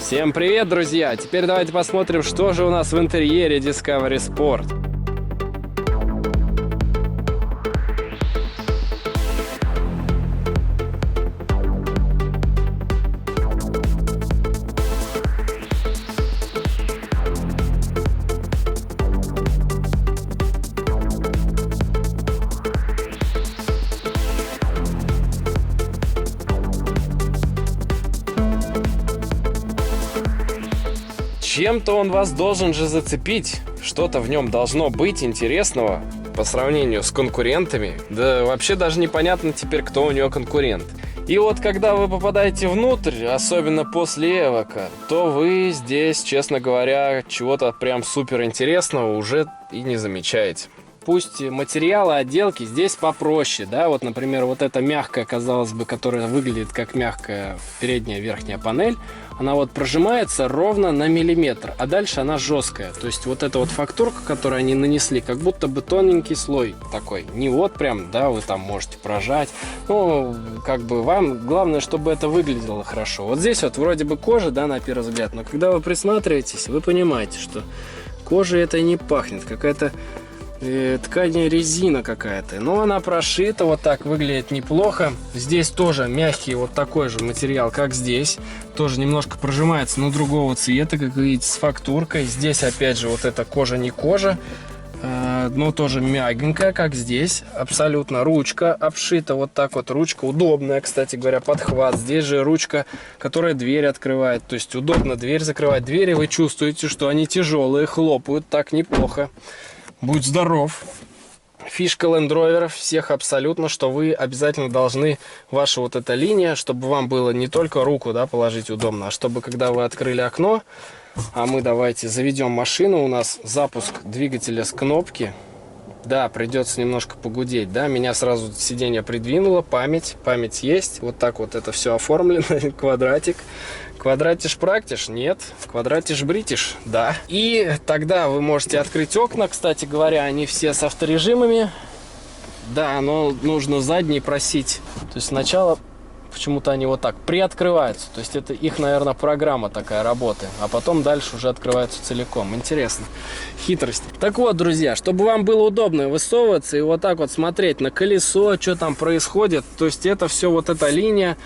Всем привет, друзья! Теперь давайте посмотрим, что же у нас в интерьере Discovery Sport. Чем-то он вас должен же зацепить, что-то в нем должно быть интересного по сравнению с конкурентами. Да вообще даже непонятно теперь, кто у него конкурент. И вот когда вы попадаете внутрь, особенно после Эвока, то вы здесь, честно говоря, чего-то прям супер интересного уже и не замечаете. Пусть материалы отделки здесь попроще, да, вот, например, вот эта мягкая, казалось бы, которая выглядит как мягкая передняя верхняя панель, она вот прожимается ровно на миллиметр, а дальше она жесткая. То есть вот эта вот фактурка, которую они нанесли, как будто бы тоненький слой такой. Не вот прям, да, вы там можете прожать. Ну, как бы вам главное, чтобы это выглядело хорошо. Вот здесь вот вроде бы кожа, да, на первый взгляд, но когда вы присматриваетесь, вы понимаете, что кожей это не пахнет, какая-то ткань резина какая-то, но она прошита, вот так выглядит неплохо. Здесь тоже мягкий вот такой же материал, как здесь, тоже немножко прожимается, но другого цвета, как видите, с фактуркой. Здесь опять же вот эта кожа не кожа, но тоже мягенькая, как здесь, абсолютно. Ручка обшита вот так вот, ручка удобная, кстати говоря, подхват. Здесь же ручка, которая дверь открывает, то есть удобно дверь закрывать. Двери вы чувствуете, что они тяжелые, хлопают так неплохо. Будь здоров. Фишка Land Rover всех абсолютно, что вы обязательно должны, ваша вот эта линия, чтобы вам было не только руку, да, положить удобно, а чтобы когда вы открыли окно, а мы давайте заведем машину, у нас запуск двигателя с кнопки. Да, придется немножко погудеть, да, меня сразу сиденье придвинуло, память есть, вот так вот это все оформлено, квадратик. Квадратиш практиш? Нет. Квадратиш бритиш? Да. И тогда вы можете открыть окна, кстати говоря, они все с авторежимами. Да, но нужно задний просить. То есть сначала почему-то они вот так приоткрываются. То есть это их, наверное, программа такая работы. А потом дальше уже открываются целиком. Интересно. Хитрость. Так вот, друзья, чтобы вам было удобно высовываться и вот так вот смотреть на колесо, что там происходит. То есть это все вот эта линия,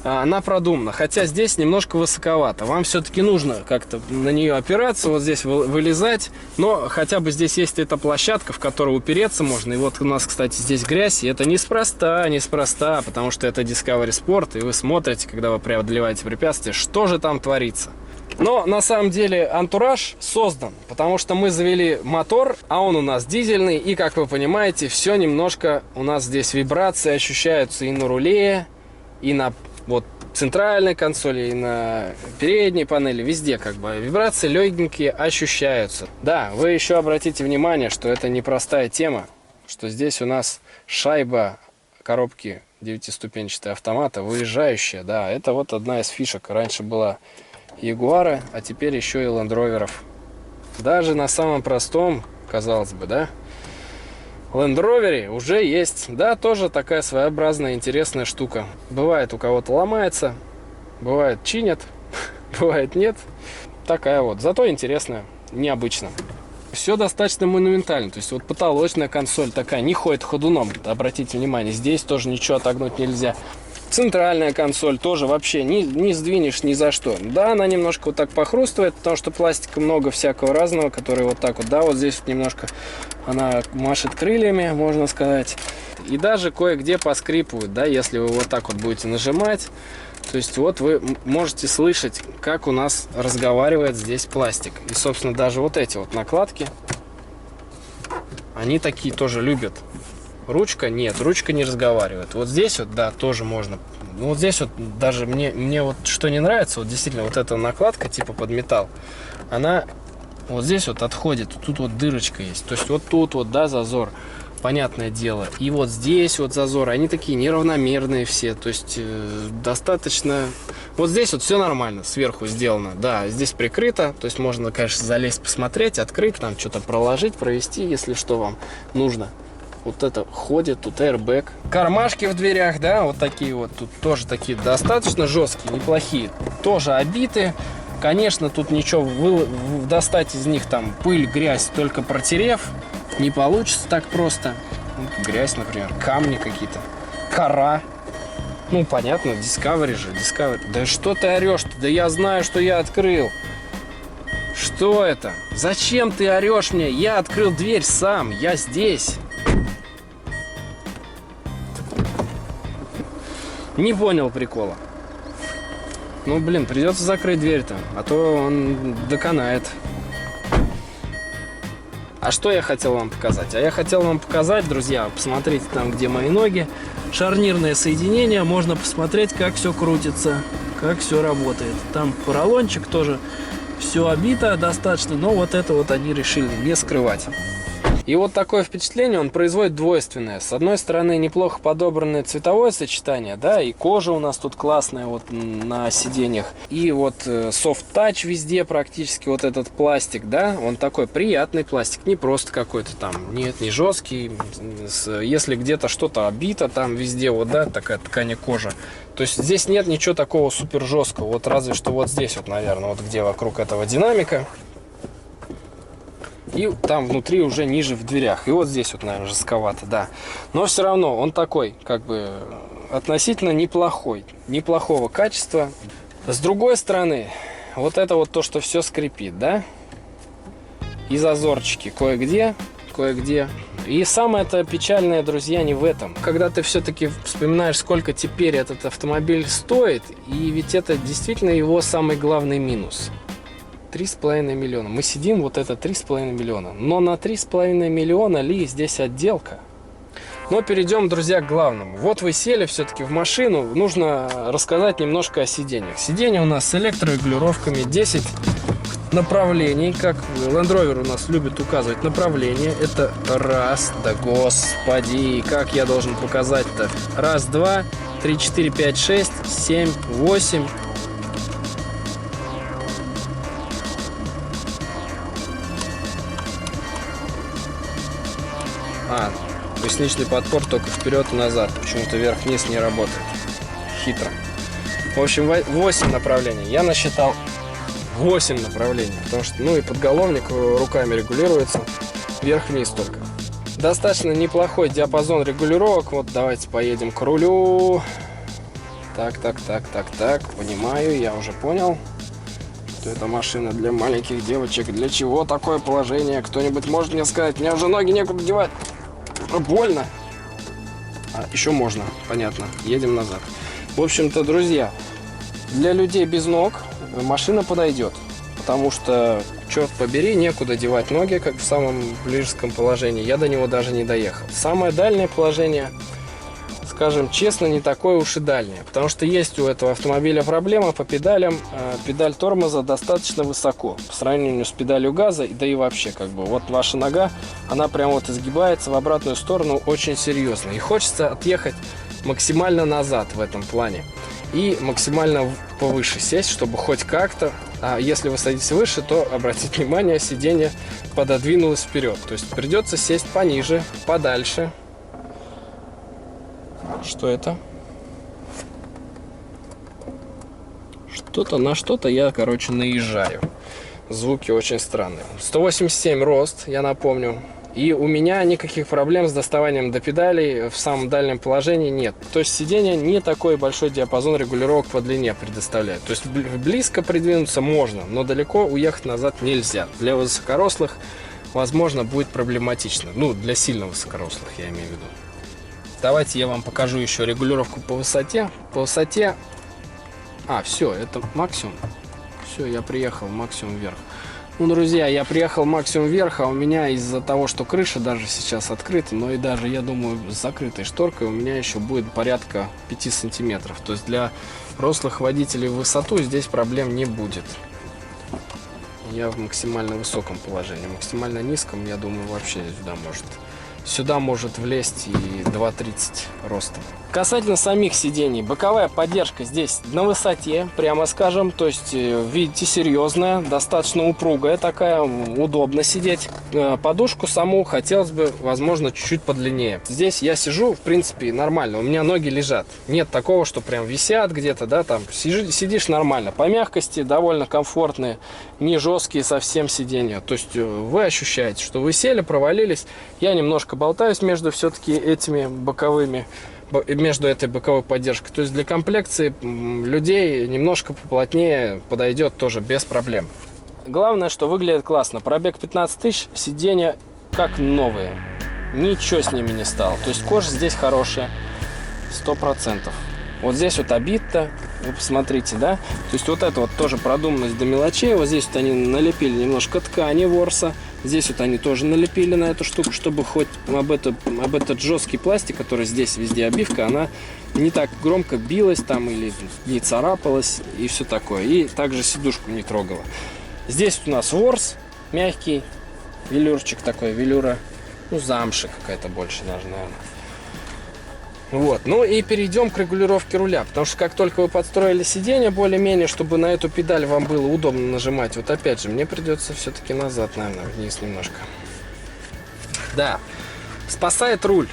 она продумана, хотя здесь немножко высоковато. Вам все-таки нужно как-то на нее опираться, вот здесь вылезать. Но хотя бы здесь есть эта площадка, в которую упереться можно. И вот у нас, кстати, здесь грязь. И это неспроста, потому что это Discovery Sport. И вы смотрите, когда вы преодолеваете препятствия, что же там творится. Но на самом деле антураж создан, потому что мы завели мотор, а он у нас дизельный. И, как вы понимаете, все немножко у нас здесь вибрации ощущаются и на руле, и на вот центральной консоли, и на передней панели, везде как бы вибрации легенькие ощущаются. Да, вы еще обратите внимание, что это непростая тема, что здесь у нас шайба коробки 9-ступенчатая автомата, выезжающая, да, это вот одна из фишек. Раньше была Ягуара, а теперь еще и Land Rover'ов. Даже на самом простом, казалось бы, да, Land Rover уже есть, да, тоже такая своеобразная интересная штука. Бывает у кого-то ломается, бывает чинят, бывает нет. Такая вот, зато интересная, необычно. Все достаточно монументально, то есть вот потолочная консоль такая, не ходит ходуном, обратите внимание, здесь тоже ничего отогнуть нельзя. Центральная консоль тоже вообще не сдвинешь ни за что. Да, она немножко вот так похрустывает, потому что пластика много всякого разного, который вот так вот, да, вот здесь вот немножко она машет крыльями, можно сказать. И даже кое-где поскрипывает, да, если вы вот так вот будете нажимать. То есть вот вы можете слышать, как у нас разговаривает здесь пластик. И, собственно, даже вот эти вот накладки, они такие тоже любят. Ручка нет, ручка не разговаривает. Вот здесь вот, да, тоже можно. Ну, вот здесь вот даже мне вот что не нравится, вот действительно вот эта накладка типа под металл, она вот здесь вот отходит, тут вот дырочка есть. То есть вот тут вот, да, зазор, понятное дело. И вот здесь вот зазоры, они такие неравномерные все. То есть достаточно... Вот здесь вот все нормально, сверху сделано. Да, здесь прикрыто, то есть можно, конечно, залезть, посмотреть, открыть, там что-то проложить, провести, если что вам нужно. Вот это ходит, тут airbag. Кармашки в дверях, да, вот такие вот. Тут тоже такие достаточно жесткие, неплохие. Тоже обиты. Конечно, тут ничего достать из них там пыль, грязь, только протерев, не получится так просто. Грязь, например, камни какие-то, кора. Ну, понятно, Discovery же, Discovery. Да что ты орешь-то? Да я знаю, что я открыл. Что это? Зачем ты орешь мне? Я открыл дверь сам, я здесь. Не понял прикола. Ну, блин, придется закрыть дверь-то, а то он доконает. А что я хотел вам показать? А я хотел вам показать, друзья, посмотрите там, где мои ноги. Шарнирное соединение, можно посмотреть, как все крутится, как все работает. Там поролончик тоже, все обито достаточно, но вот это вот они решили не скрывать. И вот такое впечатление он производит двойственное. С одной стороны, неплохо подобранное цветовое сочетание, да, и кожа у нас тут классная вот на сиденьях. И вот soft touch везде практически, вот этот пластик, да, он такой приятный пластик, не просто какой-то там, нет, не жесткий. Если где-то что-то обито, там везде вот, да, такая ткань кожа. То есть здесь нет ничего такого супер жесткого, вот разве что вот здесь вот, наверное, вот где вокруг этого динамика. И там внутри уже ниже в дверях. И вот здесь вот, наверное, жестковато, да. Но все равно он такой, как бы, относительно неплохой. Неплохого качества. С другой стороны, вот это вот то, что все скрипит, да. И зазорчики кое-где, кое-где. И самое-то печальное, друзья, не в этом. Когда ты все-таки вспоминаешь, сколько теперь этот автомобиль стоит, и ведь это действительно его самый главный минус. 3,5 миллиона. Мы сидим, вот это 3,5 миллиона. Но на 3,5 миллиона ли здесь отделка? Но перейдем, друзья, к главному. Вот вы сели все-таки в машину. Нужно рассказать немножко о сиденьях. Сиденья у нас с электрорегулировками, 10 направлений. Как Land Rover у нас любит указывать направление. Это раз, да господи, как я должен показать-то? Раз, два, 3, 4, 5, 6, 7, 8. Поясничный подпор только вперед и назад. Почему-то вверх-вниз не работает. Хитро. В общем, 8 направлений. Я насчитал 8 направлений. Потому что, ну и подголовник руками регулируется. Вверх-вниз только. Достаточно неплохой диапазон регулировок. Вот давайте поедем к рулю. Так. Понимаю, я уже понял, что это машина для маленьких девочек. Для чего такое положение? Кто-нибудь может мне сказать? Мне уже ноги некуда девать. Больно. А, еще можно, понятно. Едем назад. В общем-то, друзья, для людей без ног машина подойдет. Потому что, черт побери, некуда девать ноги, как в самом ближеском положении. Я до него даже не доехал. Самое дальнее положение, скажем честно, не такое уж и дальнее. Потому что есть у этого автомобиля проблема по педалям. Педаль тормоза достаточно высоко по сравнению с педалью газа. Да и вообще, как бы, вот ваша нога, она прям вот изгибается в обратную сторону очень серьезно. И хочется отъехать максимально назад в этом плане. И максимально повыше сесть, чтобы хоть как-то, а если вы садитесь выше, то, обратите внимание, сиденье пододвинулось вперед. То есть придется сесть пониже, подальше. Что это? Что-то на что-то я, короче, наезжаю. Звуки очень странные. 187 рост, я напомню. И у меня никаких проблем с доставанием до педалей в самом дальнем положении нет. То есть сиденье не такой большой диапазон регулировок по длине предоставляет. То есть близко придвинуться можно, но далеко уехать назад нельзя. Для высокорослых, возможно, будет проблематично. Ну, для сильно высокорослых, я имею в виду. Давайте я вам покажу еще регулировку по высоте. По высоте... все, это максимум. Все, я приехал максимум вверх. Ну, друзья, я приехал максимум вверх, а у меня из-за того, что крыша даже сейчас открыта, но и даже, я думаю, с закрытой шторкой у меня еще будет порядка 5 сантиметров. То есть для рослых водителей в высоту здесь проблем не будет. Я в максимально высоком положении. Максимально низком, я думаю, вообще сюда может влезть и 2,30 роста. Касательно самих сидений, боковая поддержка здесь на высоте, прямо скажем, то есть, видите, серьезная, достаточно упругая такая, удобно сидеть. Подушку саму хотелось бы, возможно, чуть-чуть подлиннее. Здесь я сижу, в принципе, нормально, у меня ноги лежат. Нет такого, что прям висят где-то, да, там, сидишь нормально. По мягкости довольно комфортные, не жесткие совсем сиденья. То есть, вы ощущаете, что вы сели, провалились. Я немножко болтаюсь между все-таки этими боковыми, между этой боковой поддержкой. То есть для комплекции людей немножко поплотнее подойдет тоже без проблем. Главное, что выглядит классно. Пробег 15 тысяч, сиденья как новые. Ничего с ними не стало. То есть кожа здесь хорошая, 100%. Вот здесь вот обито, вы посмотрите, да? То есть вот это вот тоже продуманность до мелочей. Вот здесь вот они налепили немножко ткани ворса. Здесь вот они тоже налепили на эту штуку, чтобы хоть об этот жесткий пластик, который здесь везде обивка, она не так громко билась там или не царапалась и все такое. И также сидушку не трогала. Здесь у нас ворс мягкий, велюрчик такой, велюра, ну замша какая-то больше даже, наверное. Вот, ну и перейдем к регулировке руля, потому что как только вы подстроили сиденье более-менее, чтобы на эту педаль вам было удобно нажимать, вот опять же, мне придется все-таки назад, наверное, вниз немножко. Да, спасает руль,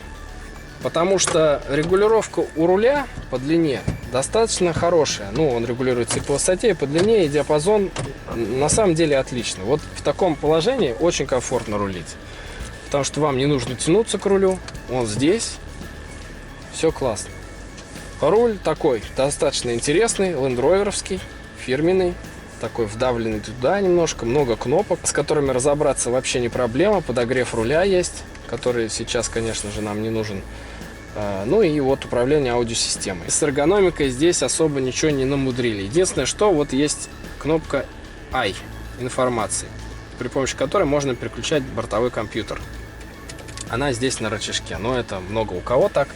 потому что регулировка у руля по длине достаточно хорошая. Ну, он регулируется и по высоте, и по длине, и диапазон на самом деле отлично. Вот в таком положении очень комфортно рулить, потому что вам не нужно тянуться к рулю, он здесь. Все классно. Руль такой достаточно интересный, лендроверовский, фирменный, такой вдавленный туда немножко, много кнопок, с которыми разобраться вообще не проблема. Подогрев руля есть, который сейчас, конечно же, нам не нужен. Ну и вот управление аудиосистемой. С эргономикой здесь особо ничего не намудрили. Единственное, что вот есть кнопка I информации, при помощи которой можно переключать бортовой компьютер. Она здесь на рычажке, но это много у кого так.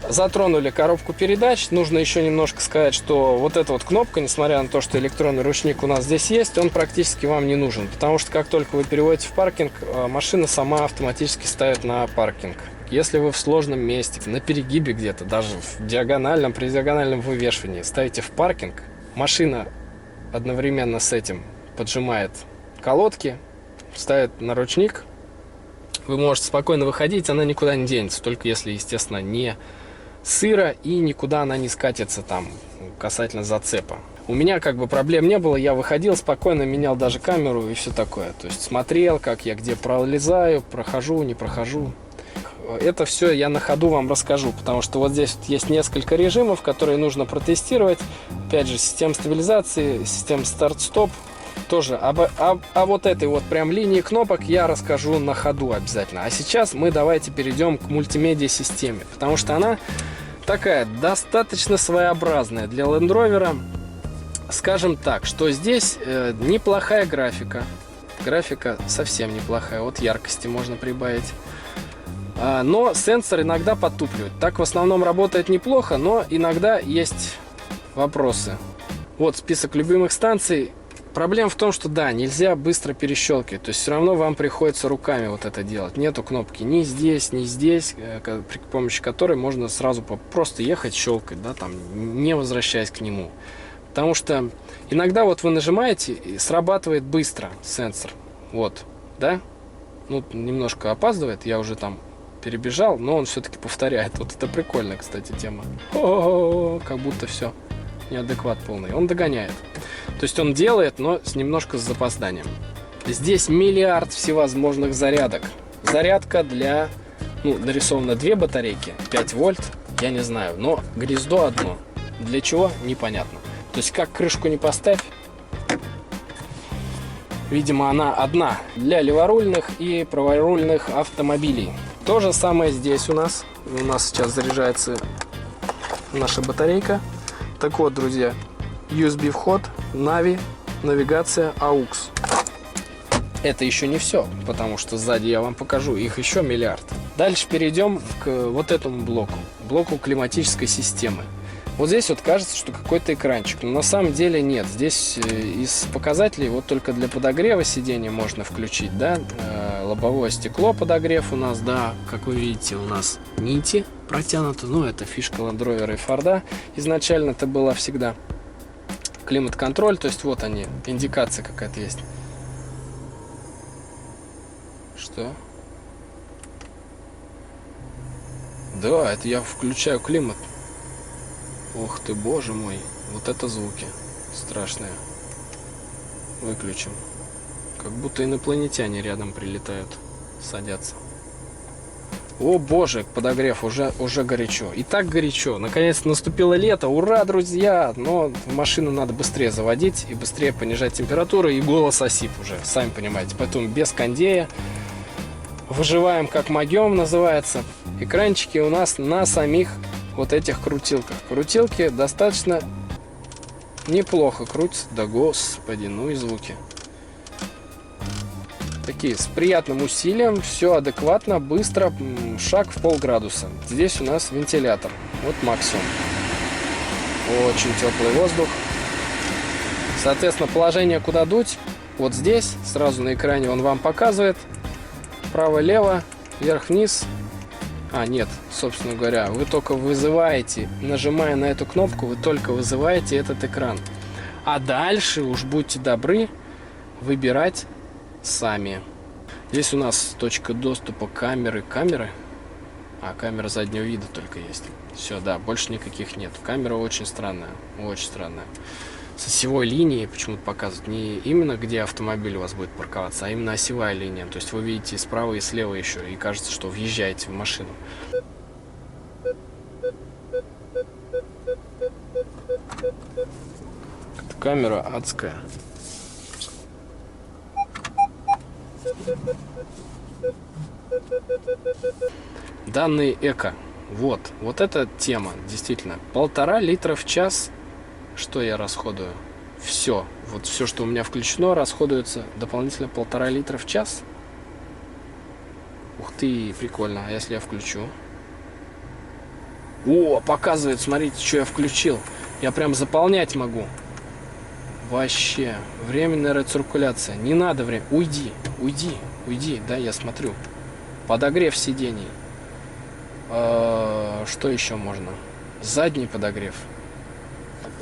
Затронули коробку передач. Нужно еще немножко сказать, что вот эта вот кнопка, несмотря на то, что электронный ручник у нас здесь есть, он практически вам не нужен. Потому что как только вы переводите в паркинг, машина сама автоматически ставит на паркинг. Если вы в сложном месте, на перегибе где-то, даже в диагональном, при диагональном вывешивании ставите в паркинг, машина одновременно с этим поджимает колодки, ставит на ручник. Вы можете спокойно выходить, она никуда не денется, только если, естественно, не сыро и никуда она не скатится там касательно зацепа. У меня как бы проблем не было, я выходил спокойно, менял даже камеру и все такое. То есть смотрел, как я где пролезаю, прохожу, не прохожу. Это все я на ходу вам расскажу, потому что вот здесь вот есть несколько режимов, которые нужно протестировать. Опять же, система стабилизации, система старт-стоп. Тоже о вот этой вот прям линии кнопок я расскажу на ходу обязательно. А сейчас мы давайте перейдем к мультимедиа-системе, потому что она такая достаточно своеобразная для Land Rover. Скажем так, что здесь неплохая графика. Графика совсем неплохая. Вот яркости можно прибавить. Но сенсор иногда подтупливает. Так в основном работает неплохо, но иногда есть вопросы. Вот список любимых станций. Проблема в том, что да, нельзя быстро перещелкивать. То есть все равно вам приходится руками вот это делать. Нету кнопки ни здесь, ни здесь, при помощи которой можно сразу просто ехать, щелкать, да, там, не возвращаясь к нему. Потому что иногда вот вы нажимаете, и срабатывает быстро сенсор. Вот, да? Ну, немножко опаздывает, я уже там перебежал, но он все-таки повторяет. Вот это прикольная, кстати, тема. О-о-о, как будто все, неадекват полный. Он догоняет. То есть он делает, но немножко с запозданием. Здесь миллиард всевозможных зарядок. Зарядка для, ну, нарисовано 2 батарейки, 5 вольт, я не знаю, но гнездо одно. Для чего? Непонятно. То есть как крышку не поставь, видимо, она одна для леворульных и праворульных автомобилей. То же самое здесь у нас. У нас сейчас заряжается наша батарейка. Так вот, друзья, USB вход, Navi, навигация, AUX. Это еще не все, потому что сзади я вам покажу, их еще миллиард. Дальше перейдем к вот этому блоку климатической системы. Вот здесь вот кажется, что какой-то экранчик, но на самом деле нет. Здесь из показателей вот только для подогрева сидения можно включить, да, лобовое стекло подогрев у нас, да, как вы видите, у нас нити протянуты, ну это фишка Land Rover и Ford, изначально это было всегда. Климат-контроль, то есть вот они, индикация какая-то есть. Что? Да, это я включаю климат. Ух ты, боже мой, вот это звуки страшные. Выключим. Как будто инопланетяне рядом прилетают, садятся. О боже, подогрев, уже горячо. И так горячо. Наконец-то наступило лето. Ура, друзья! Но машину надо быстрее заводить и быстрее понижать температуру. И голос осип уже, сами понимаете. Поэтому без кондея. Выживаем как могем, называется. Экранчики у нас на самих вот этих крутилках. Крутилки достаточно неплохо крутятся. Да господи, ну и звуки. Такие, с приятным усилием, все адекватно, быстро, шаг в полградуса. Здесь у нас вентилятор, вот максимум. Очень теплый воздух. Соответственно, положение, куда дуть, вот здесь, сразу на экране он вам показывает. Право-лево, вверх-вниз. А, нет, собственно говоря, вы только вызываете, нажимая на эту кнопку, вы только вызываете этот экран. А дальше уж будьте добры выбирать сами. Здесь у нас точка доступа камеры. А, камера заднего вида только есть. Все, да, больше никаких нет. Камера очень странная, очень странная. С осевой линией почему-то показывают не именно где автомобиль у вас будет парковаться, а именно осевая линия. То есть вы видите и справа, и слева еще, и кажется, что въезжаете в машину. Эта камера адская. Данные эко. Вот эта тема, действительно. 1,5 литра в час. Что я расходую? Все. Вот все, что у меня включено, расходуется дополнительно 1,5 литра в час. Ух ты, прикольно. А если я включу? О, показывает, смотрите, что я включил. Я прям заполнять могу. Вообще. Временная рециркуляция. Не надо время. Уйди. Да, я смотрю. Подогрев сидений. Что еще можно? Задний подогрев.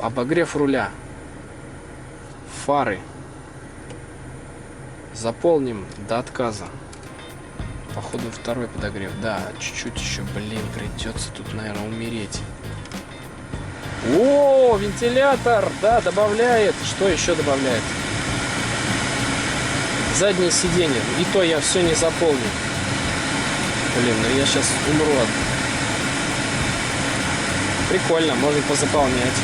Обогрев руля. Фары. Заполним до отказа. Походу второй подогрев. Да, чуть-чуть еще, блин, придется тут, наверное, умереть. О, вентилятор! Да, добавляет. Что еще добавляет? Заднее сиденье. И то я все не заполню. Блин, ну я сейчас умру. Прикольно, можно позаполнять.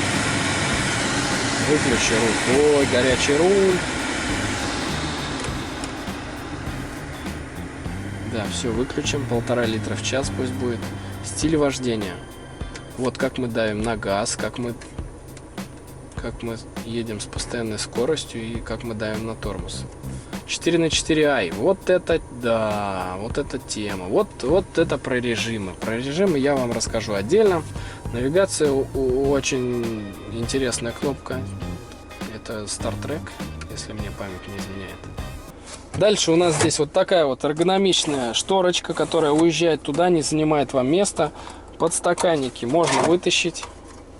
Выключи руль. Ой, горячий руль. Да, все, выключим. 1,5 литра в час пусть будет. Стиль вождения. Вот как мы давим на газ, как мы едем с постоянной скоростью и как мы давим на тормоз. 4х4i. Вот это, да, вот эта тема. Вот это про режимы. Про режимы я вам расскажу отдельно. Навигация очень интересная кнопка. Это Star Trek, если мне память не изменяет. Дальше у нас здесь вот такая вот эргономичная шторочка, которая уезжает туда, не занимает вам места. Подстаканники можно вытащить.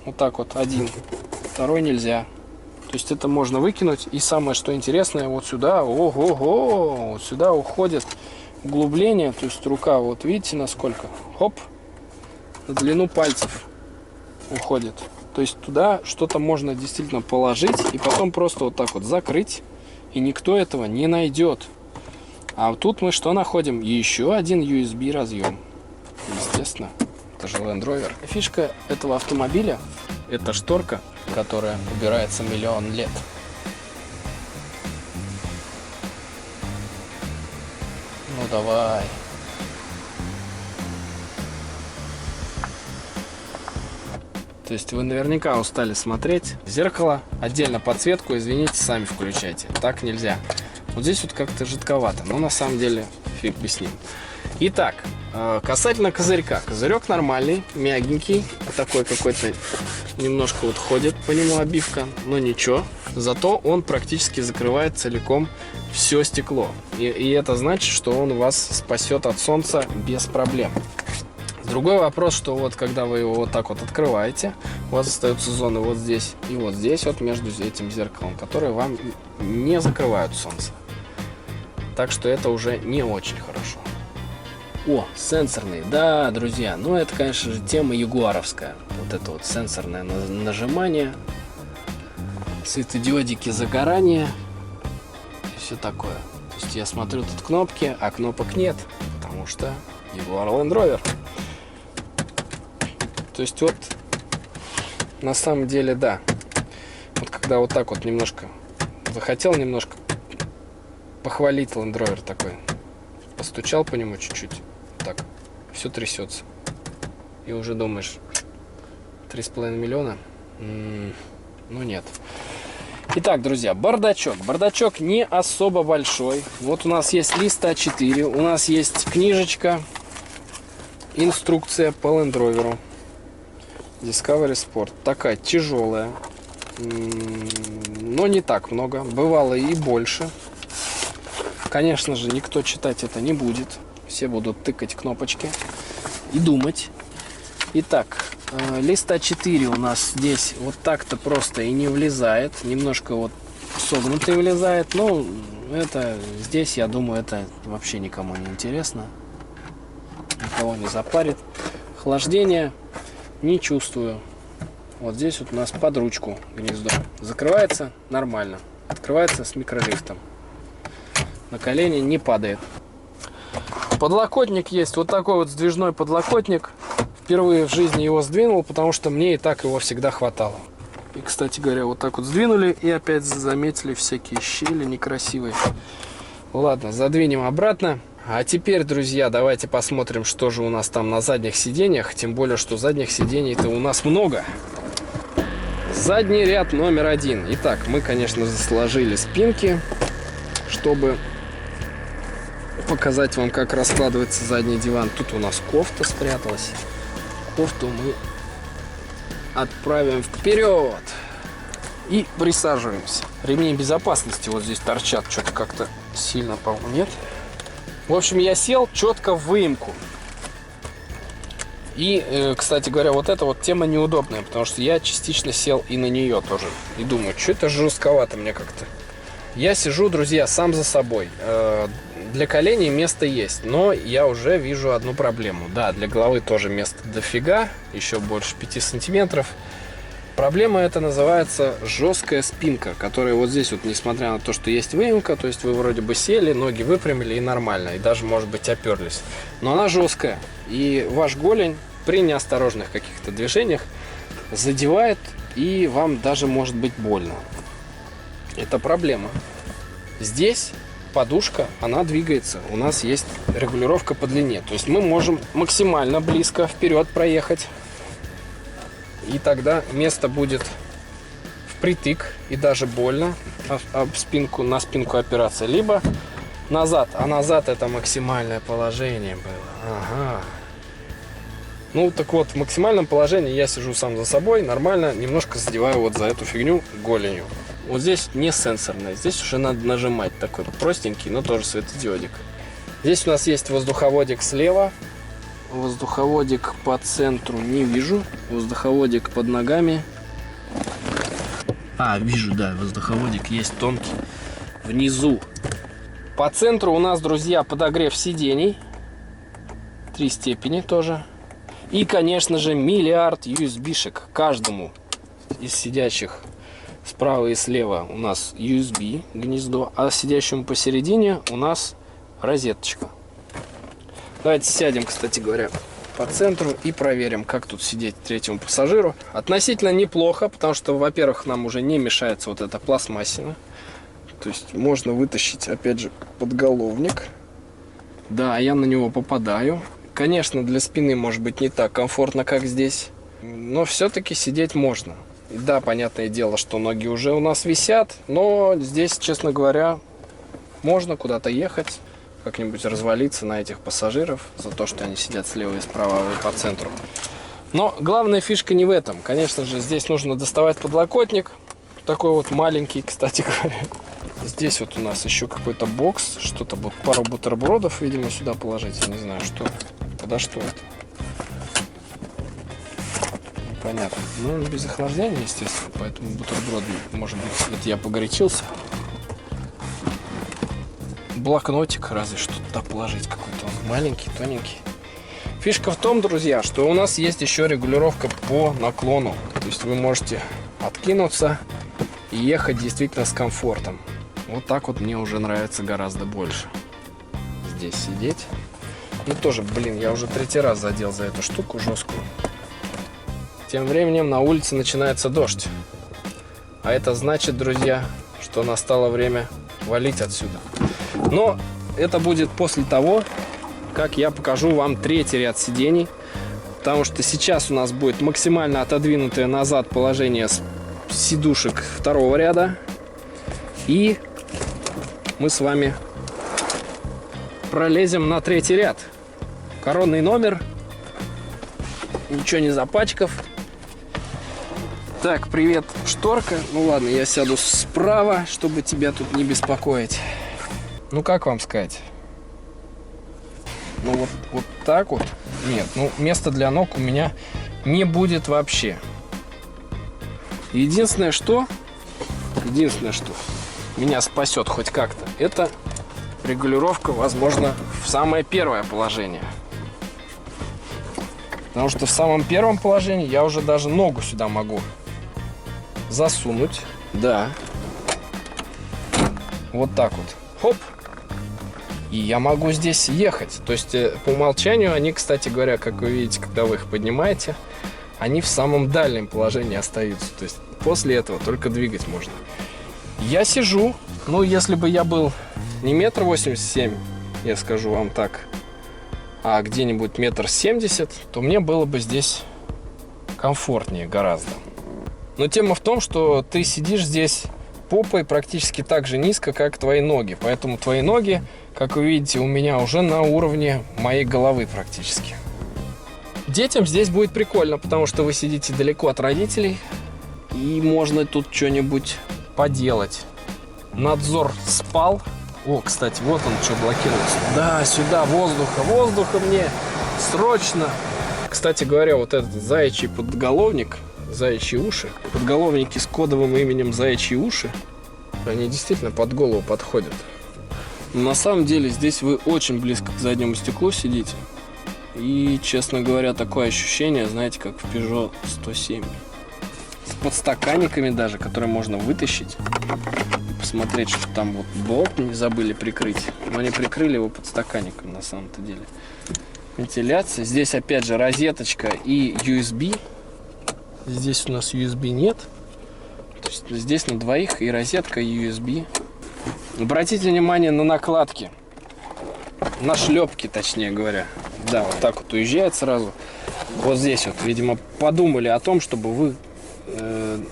Вот так вот один. Второй нельзя. То есть это можно выкинуть. И самое что интересное, вот сюда, ого-го, вот сюда уходит углубление. То есть рука, вот видите насколько, хоп, на длину пальцев уходит. То есть туда что-то можно действительно положить и потом просто вот так вот закрыть. И никто этого не найдет. А тут мы что находим? Еще один USB разъем. Естественно, это же Land Rover. Фишка этого автомобиля — это шторка, которая убирается миллион лет. Ну давай. То есть вы наверняка устали смотреть. Зеркало, отдельно подсветку, извините, сами включайте. Так нельзя. Вот здесь вот как-то жидковато, но на самом деле фиг бы с ним. Итак, касательно козырька. Козырек нормальный, мягенький. Такой какой-то немножко вот ходит по нему обивка, но ничего. Зато он практически закрывает целиком все стекло. И это значит, что он вас спасет от солнца без проблем. Другой вопрос, что вот когда вы его вот так вот открываете, у вас остаются зоны вот здесь и вот здесь, вот между этим зеркалом, которые вам не закрывают солнце. Так что это уже не очень хорошо. О, сенсорный, да, друзья, ну это, конечно же, тема ягуаровская. Вот это вот сенсорное нажимание, светодиодики загорания и все такое. То есть я смотрю тут кнопки, а кнопок нет, потому что Jaguar Land Rover. То есть вот на самом деле да. Вот когда вот так вот немножко захотел немножко похвалить Land Rover такой, постучал по нему чуть-чуть, так, все трясется. И уже думаешь, 3,5 миллиона? Ну нет. Итак, друзья, бардачок. Бардачок не особо большой. Вот у нас есть лист А4, у нас есть книжечка, инструкция по Land Rover. Discovery Sport. Такая тяжелая, но не так много. Бывало и больше. Конечно же, никто читать это не будет. Все будут тыкать кнопочки и думать. Итак, лист А4 у нас здесь вот так-то просто и не влезает. Немножко вот согнутый влезает. Но это здесь, я думаю, это вообще никому не интересно. Никого не запарит. Охлаждение не чувствую. Вот здесь вот у нас под ручку гнездо. Закрывается нормально. Открывается с микролифтом. На колени не падает. Подлокотник есть. Вот такой вот сдвижной подлокотник. Впервые в жизни его сдвинул, потому что мне и так его всегда хватало. И, кстати говоря, вот так вот сдвинули и опять заметили всякие щели некрасивые. Ладно, задвинем обратно. А теперь, друзья, давайте посмотрим, что же у нас там на задних сиденьях. Тем более, что задних сидений-то у нас много. Задний ряд номер 1. Итак, мы, конечно же, сложили спинки, чтобы показать вам, как раскладывается задний диван. Тут у нас кофта спряталась. Кофту мы отправим вперед и присаживаемся. Ремни безопасности вот здесь торчат. Что-то как-то сильно, по-моему, нет. В общем, я сел четко в выемку. И, кстати говоря, вот эта вот тема неудобная, потому что я частично сел и на нее тоже. И думаю, что это жестковато мне как-то. Я сижу, друзья, сам за собой. Для коленей место есть, но я уже вижу одну проблему. Да, для головы тоже места дофига, еще больше 5 сантиметров. Проблема это называется жесткая спинка, которая вот здесь вот, несмотря на то, что есть выемка, то есть вы вроде бы сели, ноги выпрямили и нормально, и даже, может быть, оперлись. Но она жесткая, и ваш голень при неосторожных каких-то движениях задевает, и вам даже может быть больно. Это проблема. Здесь подушка, она двигается, у нас есть регулировка по длине, то есть мы можем максимально близко вперед проехать. И тогда место будет впритык и даже больно на спинку опираться. Либо назад. А назад это максимальное положение было. Ага. Ну так вот, в максимальном положении я сижу сам за собой. Нормально. Немножко задеваю вот за эту фигню голенью. Вот здесь не сенсорное. Здесь уже надо нажимать. Такой простенький, но тоже светодиодик. Здесь у нас есть воздуховодик слева. Воздуховодик по центру не вижу. Воздуховодик под ногами. Вижу, да, воздуховодик есть тонкий внизу. По центру у нас, друзья, подогрев сидений. 3 степени тоже. И, конечно же, миллиард USB-шек. Каждому из сидящих справа и слева у нас USB гнездо, а сидящему посередине у нас розеточка. Давайте сядем, кстати говоря, по центру и проверим, как тут сидеть третьему пассажиру. Относительно неплохо, потому что, во-первых, нам уже не мешается вот эта пластмассина. То есть можно вытащить, опять же, подголовник. Да, я на него попадаю. Конечно, для спины может быть не так комфортно, как здесь. Но все-таки сидеть можно. И да, понятное дело, что ноги уже у нас висят. Но здесь, честно говоря, можно куда-то ехать. Как-нибудь развалиться на этих пассажиров за то, что они сидят слева и справа и по центру. Но главная фишка не в этом. Конечно же, здесь нужно доставать подлокотник. Такой вот маленький, кстати говоря. Здесь вот у нас еще какой-то бокс, что-то, вот пару бутербродов, видимо, сюда положить. Я не знаю, что, подо что это. Непонятно. Ну, без охлаждения, естественно, поэтому бутерброд, может быть, это я погорячился. Блокнотик, разве что туда положить какой-то, он маленький, тоненький. Фишка в том, друзья, что у нас есть еще регулировка по наклону. То есть вы можете откинуться и ехать действительно с комфортом. Вот так вот мне уже нравится гораздо больше. Здесь сидеть. Ну тоже, блин, я уже 3-й раз задел за эту штуку жесткую. Тем временем на улице начинается дождь. А это значит, друзья, что настало время валить отсюда. Но это будет после того, как я покажу вам 3-й ряд сидений. Потому что сейчас у нас будет максимально отодвинутое назад положение сидушек 2-го ряда. И мы с вами пролезем на 3-й ряд. Коронный номер. Ничего не запачкав. Так, привет, шторка. Ну ладно, я сяду справа, чтобы тебя тут не беспокоить. Ну как вам сказать? Ну вот так вот. Нет, ну места для ног у меня не будет вообще. Единственное, что меня спасет хоть как-то, это регулировка, возможно, в самое первое положение. Потому что в самом первом положении я уже даже ногу сюда могу засунуть. Да. Вот так вот. Хоп. И я могу здесь ехать. То есть по умолчанию они, кстати говоря, как вы видите, когда вы их поднимаете, они в самом дальнем положении остаются. То есть после этого только двигать можно. Я сижу. Ну, если бы я был не 1,87 м, я скажу вам так, а где-нибудь 1,70 м, то мне было бы здесь комфортнее гораздо. Но тема в том, что ты сидишь здесь попой практически так же низко, как твои ноги. Поэтому твои ноги, как вы видите, у меня уже на уровне моей головы практически. Детям здесь будет прикольно, потому что вы сидите далеко от родителей, и можно тут что-нибудь поделать. Надзор спал. О, кстати, вот он что блокируется. Да, сюда воздуха мне срочно. Кстати говоря, вот этот заячий подголовник, заячьи уши, подголовники с кодовым именем заячьи уши, они действительно под голову подходят. Но на самом деле здесь вы очень близко к заднему стеклу сидите. И, честно говоря, такое ощущение, знаете, как в Peugeot 107. С подстаканниками даже, которые можно вытащить. Посмотреть, что там вот болт не забыли прикрыть. Но они прикрыли его подстаканником на самом-то деле. Вентиляция. Здесь опять же розеточка и USB. Здесь у нас USB нет. То есть здесь на двоих и розетка, и USB. Обратите внимание на накладки. На шлепки, точнее говоря. Да, вот так вот уезжает сразу. Вот здесь вот, видимо, подумали о том, чтобы вы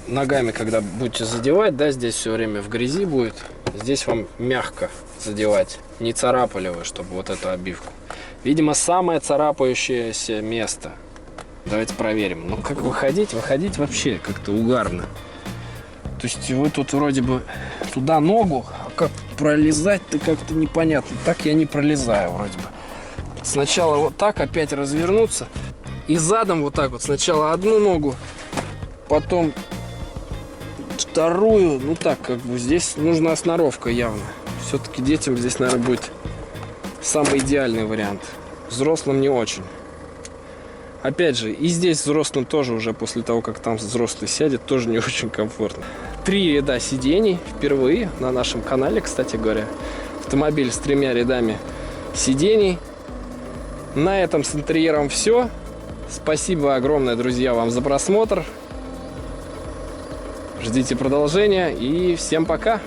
ногами, когда будете задевать, да, здесь все время в грязи будет. Здесь вам мягко задевать. Не царапали вы, чтобы вот эту обивку. Видимо, самое царапающееся место. Давайте проверим. Ну, как выходить? Выходить вообще как-то угарно. То есть вы тут вроде бы туда ногу, а как пролезать-то как-то непонятно. Так я не пролезаю вроде бы. Сначала вот так опять развернуться. И задом вот так вот. Сначала одну ногу, потом вторую. Ну так, как бы здесь нужна сноровка явно. Все-таки детям здесь, наверное, будет самый идеальный вариант. Взрослым не очень. Опять же, и здесь взрослым тоже уже после того, как там взрослый сядет, тоже не очень комфортно. 3 ряда сидений впервые на нашем канале, кстати говоря. Автомобиль с 3 рядами сидений. На этом с интерьером все. Спасибо огромное, друзья, вам за просмотр. Ждите продолжения и всем пока!